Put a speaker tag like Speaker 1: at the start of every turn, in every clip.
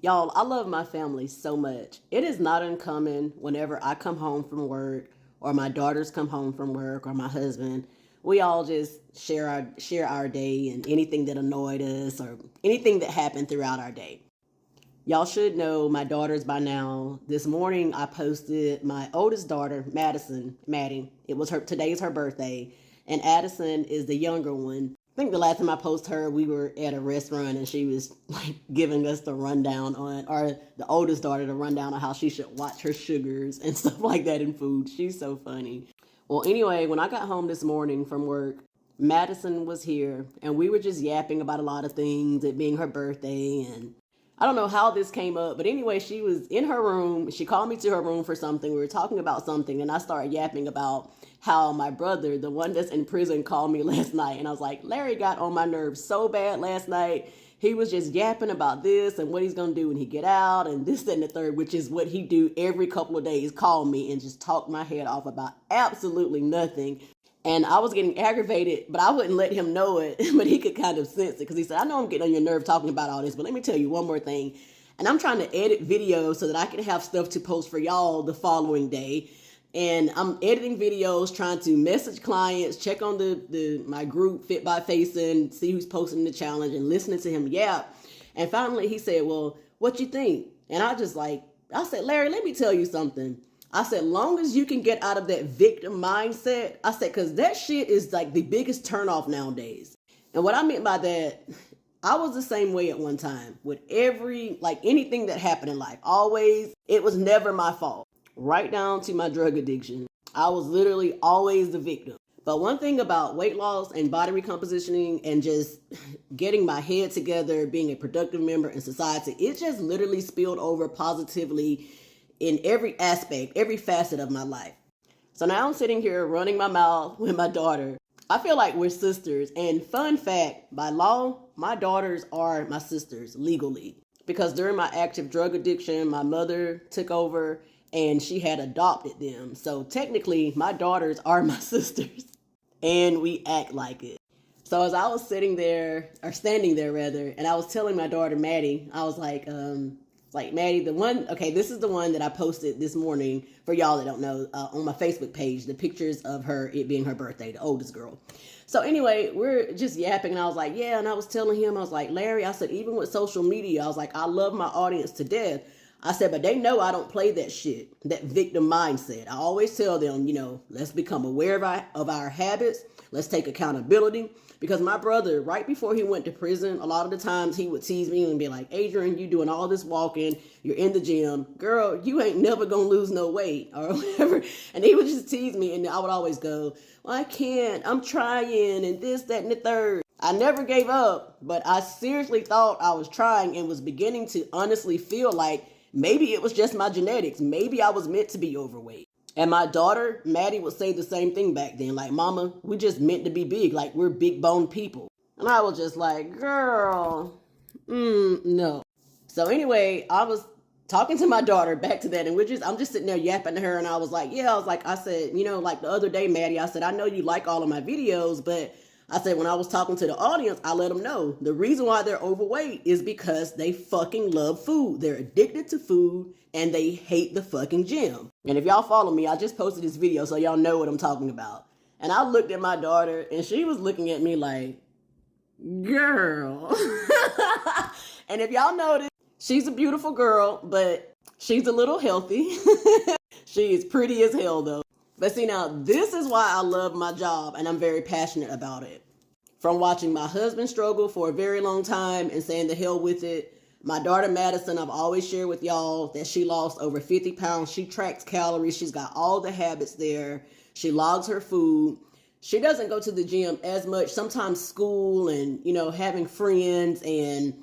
Speaker 1: Y'all, I love my family so much. It is not uncommon whenever I come home from work or my daughters come home from work or my husband, we all just share our day and anything that annoyed us or anything that happened throughout our day. Y'all should know my daughters by now. This morning I posted my oldest daughter, Maddie. It was her today's her birthday, and Addison is the younger one. I think the last time I posted her, we were at a restaurant and she was like giving us the rundown on, or the oldest daughter, the rundown on how she should watch her sugars and stuff like that in food. She's so funny. Well, anyway, when I got home this morning from work, Madison was here and we were just yapping about a lot of things, it being her birthday, and I don't know how this came up, but anyway, she was in her room. She called me to her room for something. We were talking about something, and I started yapping about how my brother, the one that's in prison, called me last night. And I was like, Larry got on my nerves so bad last night. He was just yapping about this and what he's going to do when he get out and this, that, and the third, which is what he do every couple of days, call me and just talk my head off about absolutely nothing. And I was getting aggravated, but I wouldn't let him know it. But he could kind of sense it because he said, I know I'm getting on your nerve talking about all this, but let me tell you one more thing. And I'm trying to edit videos so that I can have stuff to post for y'all the following day. And I'm editing videos, trying to message clients, check on my group, Fit by Facing, see who's posting the challenge, and listening to him yap. And finally he said, well, what you think? And I said, Larry, let me tell you something. I said, long as you can get out of that victim mindset, I said, because that shit is like the biggest turnoff nowadays. And what I meant by that, I was the same way at one time with anything that happened in life. Always, it was never my fault. Right down to my drug addiction. I was literally always the victim. But one thing about weight loss and body recompositioning and just getting my head together, being a productive member in society, it just literally spilled over positively in every aspect, every facet of my life. So now I'm sitting here running my mouth with my daughter. I feel like we're sisters. And fun fact, by law, my daughters are my sisters legally. Because during my active drug addiction, my mother took over and she had adopted them. So technically, my daughters are my sisters. And we act like it. So as I was standing there, and I was telling my daughter, Maddie, I was like Maddie, this is the one that I posted this morning for y'all that don't know, on my Facebook page, the pictures of her, it being her birthday, the oldest girl. So anyway, we're just yapping and I was like, yeah. And I was telling him, I was like, Larry, I said, even with social media, I was like, I love my audience to death. I said, but they know I don't play that shit, that victim mindset. I always tell them, let's become aware of our habits. Let's take accountability. Because my brother, right before he went to prison, a lot of the times he would tease me and be like, Adrian, you doing all this walking, you're in the gym. Girl, you ain't never going to lose no weight or whatever. And he would just tease me and I would always go, well, I can't, I'm trying and this, that, and the third. I never gave up, but I seriously thought I was trying and was beginning to honestly feel like maybe it was just my genetics. Maybe I was meant to be overweight. And my daughter, Maddie, would say the same thing back then. Like, Mama, we just meant to be big. Like, we're big boned people. And I was just like, girl, no. So anyway, I was talking to my daughter back to that. And I'm just sitting there yapping to her. And I said, like the other day, Maddie, I said, I know you like all of my videos, but I said, when I was talking to the audience, I let them know the reason why they're overweight is because they fucking love food. They're addicted to food and they hate the fucking gym. And if y'all follow me, I just posted this video so y'all know what I'm talking about. And I looked at my daughter and she was looking at me like, girl. And if y'all notice, she's a beautiful girl, but she's a little healthy. She is pretty as hell though. But see, now this is why I love my job and I'm very passionate about it. From watching my husband struggle for a very long time and saying the hell with it. My daughter Madison, I've always shared with y'all that she lost over 50 pounds. She tracks calories. She's got all the habits there. She logs her food. She doesn't go to the gym as much. Sometimes school and, having friends and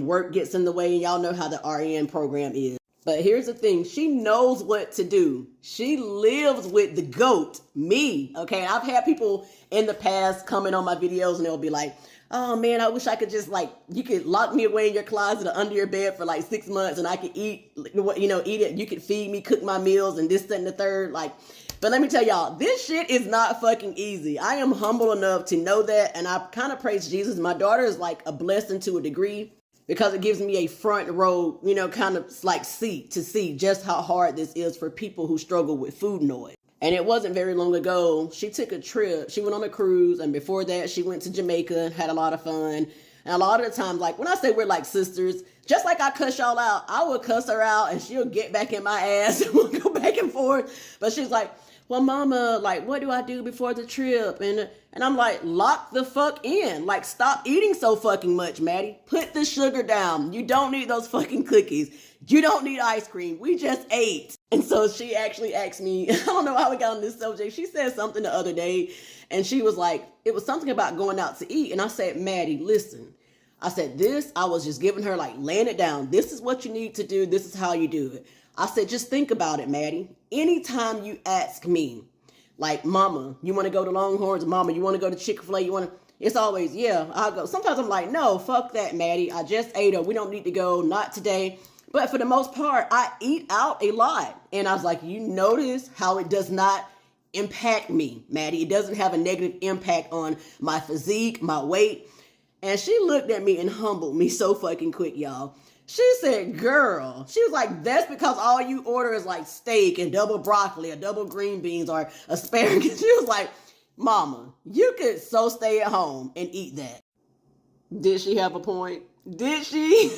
Speaker 1: work gets in the way. And y'all know how the RN program is. But here's the thing. She knows what to do. She lives with the GOAT, me. Okay. I've had people in the past comment on my videos and they'll be like, oh man, I wish I could just you could lock me away in your closet or under your bed for 6 months and I could eat it. You could feed me, cook my meals and this, that, and the third. But let me tell y'all, this shit is not fucking easy. I am humble enough to know that. And I kind of praise Jesus. My daughter is like a blessing to a degree because it gives me a front row, kind of like seat to see just how hard this is for people who struggle with food noise. And it wasn't very long ago, she took a trip. She went on a cruise, and before that, she went to Jamaica and had a lot of fun. And a lot of the times, like when I say we're like sisters, just like I cuss y'all out, I will cuss her out and she'll get back in my ass and we'll go back and forth. But she's like, well, mama, like, what do I do before the trip? And I'm like, lock the fuck in. Like, stop eating so fucking much, Maddie. Put the sugar down. You don't need those fucking cookies. You don't need ice cream. We just ate. And so she actually asked me, I don't know how we got on this subject. She said something the other day and she was like, it was something about going out to eat. And I said, Maddie, listen. I said, I was just giving her like, laying it down. This is what you need to do. This is how you do it. I said, just think about it, Maddie. Anytime you ask me, like, mama, you want to go to Longhorns? Mama, you want to go to Chick-fil-A? It's always, yeah, I'll go. Sometimes I'm like, no, fuck that, Maddie. I just ate her. We don't need to go. Not today. But for the most part, I eat out a lot. And I was like, you notice how it does not impact me, Maddie. It doesn't have a negative impact on my physique, my weight. And she looked at me and humbled me so fucking quick, y'all. She said, girl, she was like, that's because all you order is like steak and double broccoli or double green beans or asparagus. She was like, mama, you could so stay at home and eat that. Did she have a point? Did she?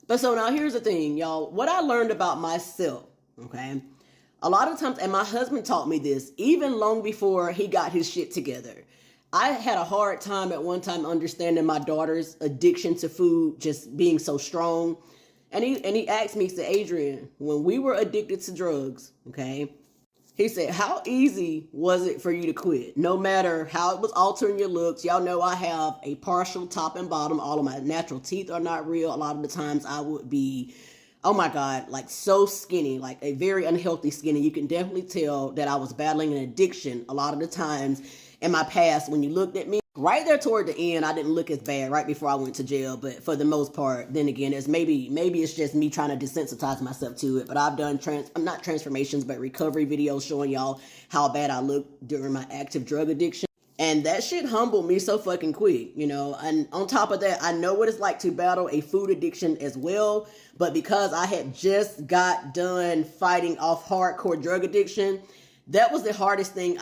Speaker 1: But so now here's the thing, y'all. What I learned about myself, okay? A lot of times, and my husband taught me this, even long before he got his shit together. I had a hard time at one time understanding my daughter's addiction to food just being so strong. And he asked me, he said, Adrian, when we were addicted to drugs, okay, he said, how easy was it for you to quit? No matter how it was altering your looks. Y'all know I have a partial top and bottom. All of my natural teeth are not real. A lot of the times I would be, oh my God, like so skinny, like a very unhealthy skinny. You can definitely tell that I was battling an addiction a lot of the times in my past. When you looked at me right there toward the end, I didn't look as bad right before I went to jail. But for the most part, then again, it's maybe it's just me trying to desensitize myself to it. But I've done not transformations, but recovery videos showing y'all how bad I looked during my active drug addiction. And that shit humbled me so fucking quick, And on top of that, I know what it's like to battle a food addiction as well. But because I had just got done fighting off hardcore drug addiction, that was the hardest thing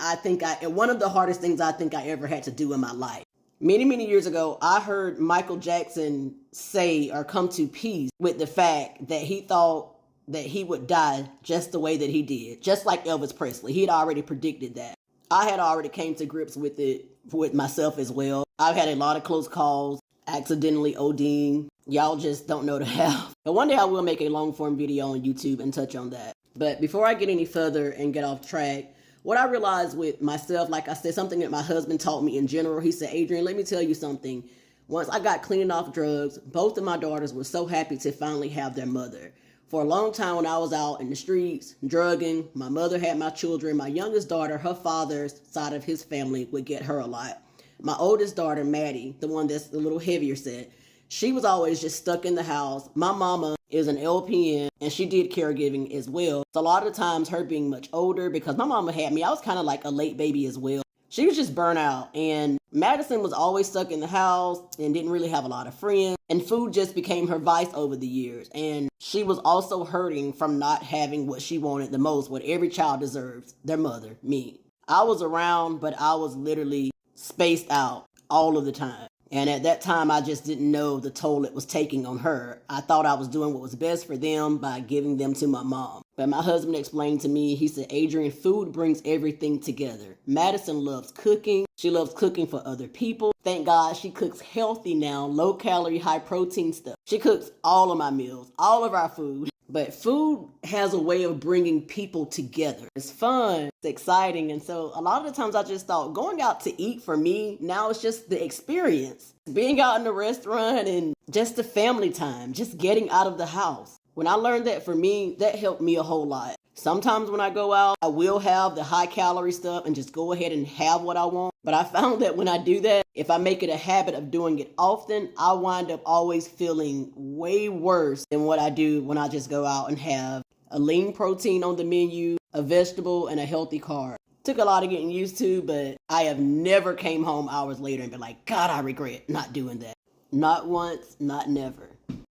Speaker 1: one of the hardest things I think I ever had to do in my life. Many, many years ago, I heard Michael Jackson say or come to peace with the fact that he thought that he would die just the way that he did, just like Elvis Presley. He had already predicted that. I had already came to grips with it with myself as well. I've had a lot of close calls, accidentally ODing. Y'all just don't know the half. But one day I will make a long form video on YouTube and touch on that. But before I get any further and get off track, what I realized with myself, like I said, something that my husband taught me in general, he said, Adrian, let me tell you something. Once I got clean off drugs, both of my daughters were so happy to finally have their mother. For a long time when I was out in the streets, drugging, my mother had my children. My youngest daughter, her father's side of his family would get her a lot. My oldest daughter, Maddie, the one that's a little heavier set, she was always just stuck in the house. My mama is an LPN and she did caregiving as well. So a lot of the times her being much older, because my mama had me, I was kind of like a late baby as well. She was just burnt out, and Madison was always stuck in the house and didn't really have a lot of friends, and food just became her vice over the years. And she was also hurting from not having what she wanted the most, what every child deserves, their mother, me. I was around, but I was literally spaced out all of the time. And at that time, I just didn't know the toll it was taking on her. I thought I was doing what was best for them by giving them to my mom. But my husband explained to me, he said, Adrian, food brings everything together. Madison loves cooking. She loves cooking for other people. Thank God she cooks healthy now, low calorie, high protein stuff. She cooks all of my meals, all of our food. But food has a way of bringing people together. It's fun, it's exciting. And so a lot of the times I just thought going out to eat for me, now it's just the experience. Being out in the restaurant and just the family time, just getting out of the house. When I learned that for me, that helped me a whole lot. Sometimes when I go out, I will have the high calorie stuff and just go ahead and have what I want. But I found that when I do that, if I make it a habit of doing it often, I wind up always feeling way worse than what I do when I just go out and have a lean protein on the menu, a vegetable, and a healthy carb. Took a lot of getting used to, but I have never came home hours later and been like, God, I regret not doing that. Not once, not never.